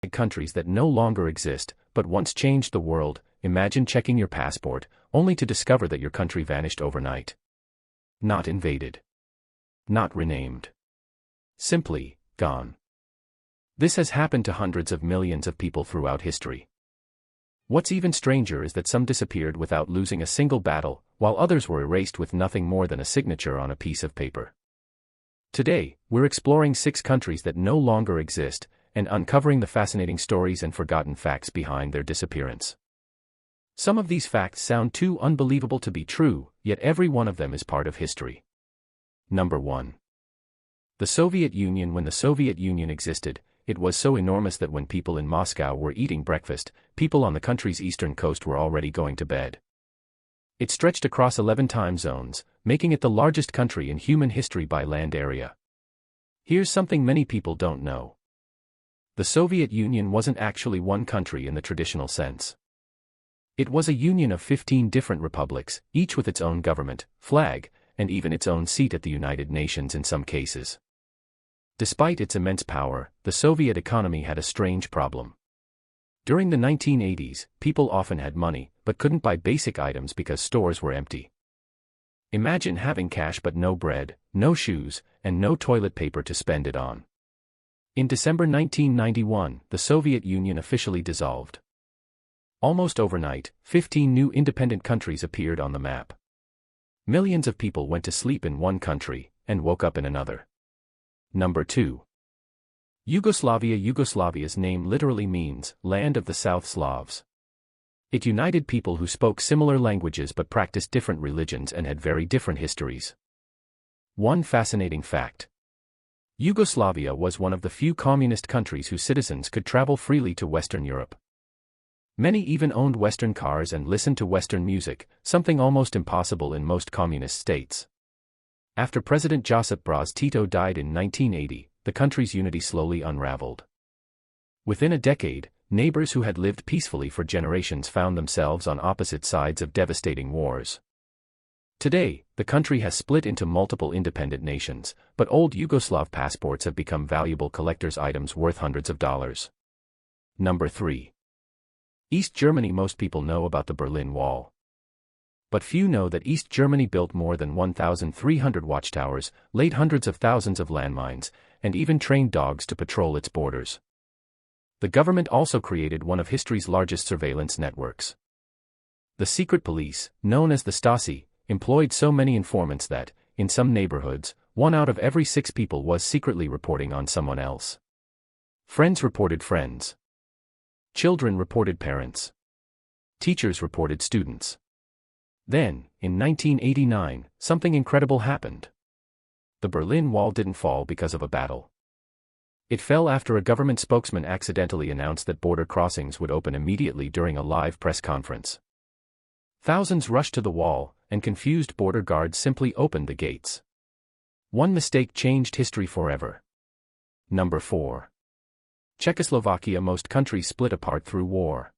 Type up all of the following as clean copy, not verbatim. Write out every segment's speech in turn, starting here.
countries that no longer exist, but once changed the world. Imagine checking your passport, only to discover that your country vanished overnight. Not invaded. Not renamed. Simply, gone. This has happened to hundreds of millions of people throughout history. What's even stranger is that some disappeared without losing a single battle, while others were erased with nothing more than a signature on a piece of paper. Today, we're exploring 6 countries that no longer exist, and uncovering the fascinating stories and forgotten facts behind their disappearance. Some of these facts sound too unbelievable to be true, yet every one of them is part of history. Number 1. The Soviet Union. When the Soviet Union existed, it was so enormous that when people in Moscow were eating breakfast, people on the country's eastern coast were already going to bed. It stretched across 11 time zones, making it the largest country in human history by land area. Here's something many people don't know. The Soviet Union wasn't actually one country in the traditional sense. It was a union of 15 different republics, each with its own government, flag, and even its own seat at the United Nations in some cases. Despite its immense power, the Soviet economy had a strange problem. During the 1980s, people often had money, but couldn't buy basic items because stores were empty. Imagine having cash but no bread, no shoes, and no toilet paper to spend it on. In December 1991, the Soviet Union officially dissolved. Almost overnight, 15 new independent countries appeared on the map. Millions of people went to sleep in one country, and woke up in another. Number 2. Yugoslavia. Yugoslavia's name literally means, Land of the South Slavs. It united people who spoke similar languages but practiced different religions and had very different histories. One fascinating fact. Yugoslavia was one of the few communist countries whose citizens could travel freely to Western Europe. Many even owned Western cars and listened to Western music, something almost impossible in most communist states. After President Josip Broz Tito died in 1980, the country's unity slowly unraveled. Within a decade, neighbors who had lived peacefully for generations found themselves on opposite sides of devastating wars. Today, the country has split into multiple independent nations, but old Yugoslav passports have become valuable collector's items worth hundreds of dollars. Number 3. East Germany. Most people know about the Berlin Wall. But few know that East Germany built more than 1,300 watchtowers, laid hundreds of thousands of landmines, and even trained dogs to patrol its borders. The government also created one of history's largest surveillance networks. The secret police, known as the Stasi, employed so many informants that, in some neighborhoods, 1 out of every 6 people was secretly reporting on someone else. Friends reported friends. Children reported parents. Teachers reported students. Then, in 1989, something incredible happened. The Berlin Wall didn't fall because of a battle. It fell after a government spokesman accidentally announced that border crossings would open immediately during a live press conference. Thousands rushed to the wall, and confused border guards simply opened the gates. One mistake changed history forever. Number 4. Czechoslovakia. Most countries split apart through war.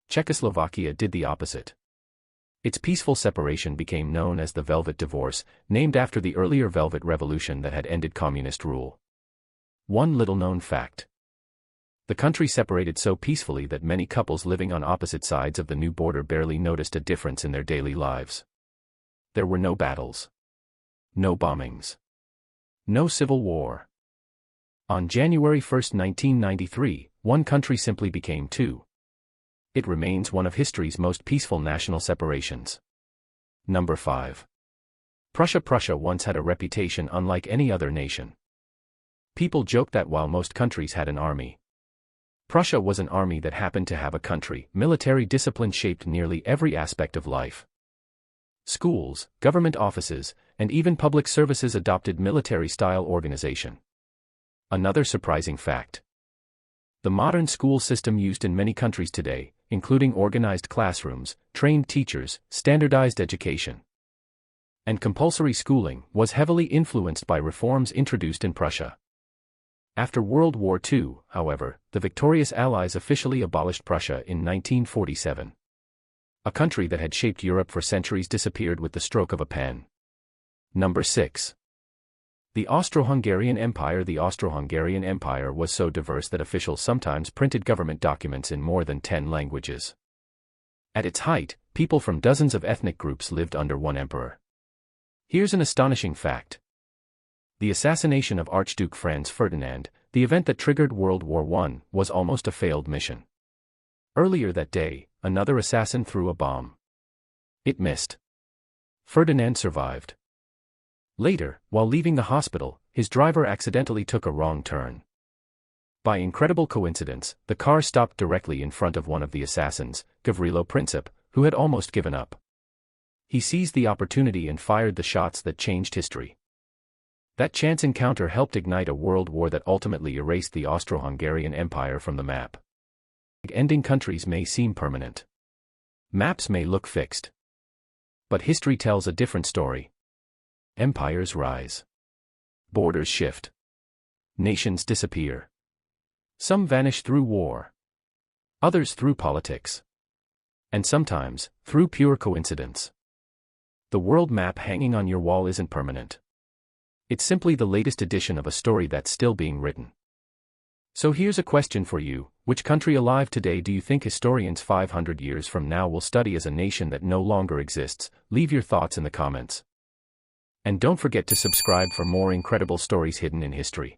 Czechoslovakia did the opposite. Its peaceful separation became known as the Velvet Divorce, named after the earlier Velvet Revolution that had ended communist rule. One little-known fact. The country separated so peacefully that many couples living on opposite sides of the new border barely noticed a difference in their daily lives. There were no battles. No bombings. No civil war. On January 1, 1993, one country simply became 2. It remains one of history's most peaceful national separations. Number 5. Prussia. Prussia once had a reputation unlike any other nation. People joked that while most countries had an army, Prussia was an army that happened to have a country. Military discipline shaped nearly every aspect of life. Schools, government offices, and even public services adopted military-style organization. Another surprising fact. The modern school system used in many countries today, including organized classrooms, trained teachers, standardized education, and compulsory schooling, was heavily influenced by reforms introduced in Prussia. After World War II, however, the victorious Allies officially abolished Prussia in 1947. A country that had shaped Europe for centuries disappeared with the stroke of a pen. Number 6. The Austro-Hungarian Empire. The Austro-Hungarian Empire was so diverse that officials sometimes printed government documents in more than 10 languages. At its height, people from dozens of ethnic groups lived under one emperor. Here's an astonishing fact. The assassination of Archduke Franz Ferdinand, the event that triggered World War I, was almost a failed mission. Earlier that day, another assassin threw a bomb. It missed. Ferdinand survived. Later, while leaving the hospital, his driver accidentally took a wrong turn. By incredible coincidence, the car stopped directly in front of one of the assassins, Gavrilo Princip, who had almost given up. He seized the opportunity and fired the shots that changed history. That chance encounter helped ignite a world war that ultimately erased the Austro-Hungarian Empire from the map. Ending countries may seem permanent. Maps may look fixed. But history tells a different story. Empires rise. Borders shift. Nations disappear. Some vanish through war. Others through politics. And sometimes, through pure coincidence. The world map hanging on your wall isn't permanent. It's simply the latest edition of a story that's still being written. So here's a question for you: which country alive today do you think historians 500 years from now will study as a nation that no longer exists? Leave your thoughts in the comments. And don't forget to subscribe for more incredible stories hidden in history.